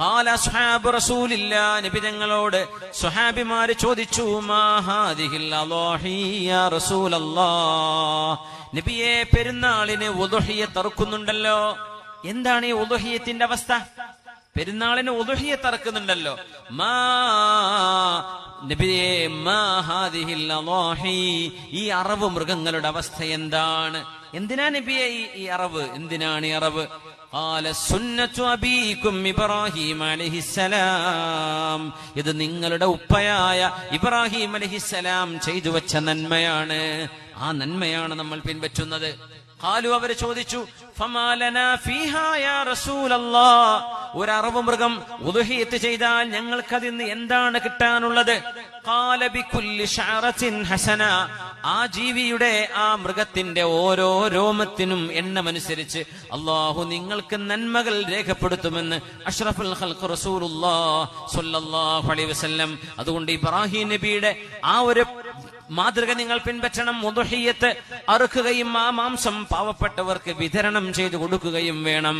ഖാല അസ്ഹാബു റസൂലില്ലാഹ്, നബി തങ്ങളോട് സ്വഹാബിമാര് ചോദിച്ചു, മാ ഹാദിഹിൽ അളാഹി യാ റസൂലല്ലാഹ്, നബിയെ പെരുന്നാളിന് ഉദ്ഹിയ്യത്ത് അറുക്കുന്നുണ്ടല്ലോ, എന്താണ് ഈ ഉദ്ഹിയ്യത്തിന്റെ അവസ്ഥ? പെരുന്നാളിന് ഉദ്ഹിയ്യത്ത് അറുക്കുന്നുണ്ടല്ലോ, മാ നബിയെ മാ ഹാദിഹിൽ അളാഹി, ഈ അറവ് മൃഗങ്ങളുടെ അവസ്ഥ എന്താണ്? എന്തിനാ നബിയെ ഈ അറവ്? എന്തിനാണ് ഈ അറവ്? ഖാല സുന്നത്തു അബീകും ഇബ്രാഹിം അലൈഹിസ്സലാം, ഇത് നിങ്ങളുടെ ഉപ്പയായ ഇബ്രാഹിം അലൈഹിസ്സലാം ചെയ്തു വെച്ച നന്മയാണ്, ആ നന്മയാണ് നമ്മൾ പിൻപറ്റുന്നത്. ഖാലു, അവർ ചോദിച്ചു, ഫമാ ലനാ ഫീഹാ യാ റസൂലല്ലാഹ്, ഒരു അറവ് മൃഗം ഉദ്ഹിയ്യത്ത് ചെയ്താൽ ഞങ്ങൾക്കതിന്ന് എന്താണ് കിട്ടാനുള്ളത്? ഖാല ബികുല്ലി ശഅറത്തിൻ ഹസന, ആ ജീവിയുടെ ആ മൃഗത്തിന്റെ ഓരോ രോമത്തിനും എണ്ണമനുസരിച്ച് അല്ലാഹു നിങ്ങൾക്ക് നന്മകൾ രേഖപ്പെടുത്തുമെന്ന് അഷ്റഫുൽ ഖൽഖ് റസൂലുള്ളാഹ് സ്വല്ലല്ലാഹു അലൈഹി വസല്ലം. അതുകൊണ്ട് ഇബ്രാഹിം നബിയുടെ ആ ഒരു മാതൃക നിങ്ങൾ പിൻപറ്റണം. ഉദ്ഹിയ്യത്ത് അറുക്കുകയും ആ മാംസം പാവപ്പെട്ടവർക്ക് വിതരണം ചെയ്തു കൊടുക്കുകയും വേണം.